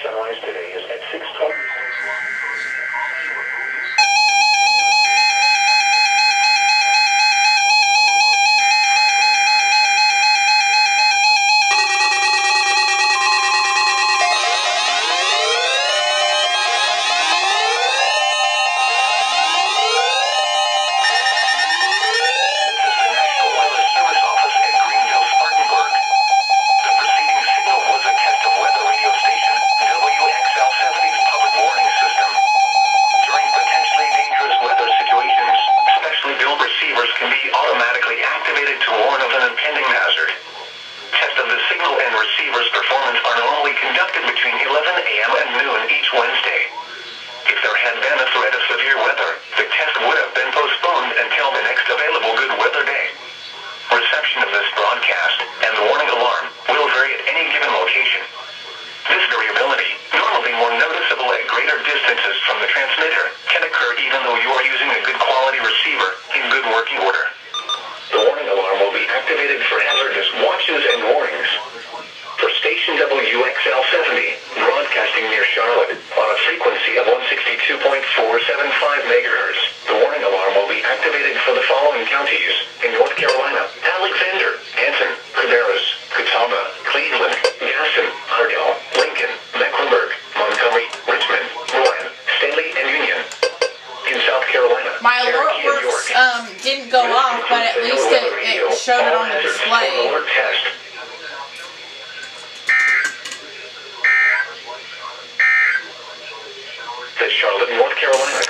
Sunrise today is at 6:20. Receivers can be automatically activated to warn of an impending hazard. Tests of the signal and receiver's performance are normally conducted between 11 a.m. and noon each Wednesday. If there had been a threat of severe weather, the test would have been postponed until the next available good weather day. Reception of this broadcast and the warning alarm will vary at any given location. This variability, normally more noticeable at greater distances from the transmitter, can occur even though you are using a good quality receiver in good working order. The warning alarm will be activated for hazardous watches and warnings. For station WXL70, broadcasting near Charlotte, on a frequency of 162.475 MHz, the warning alarm will be activated for the following counties in North Carolina: Alexander, Anson, Cabarrus, Catawba, Cleveland, Gaston, Ardell, Lincoln, Mecklenburg, Montgomery, Richmond, Rowan, Stanley, and Union. In South Carolina, my alert works didn't go off, but at least it showed it on the display. The Charlotte, North Carolina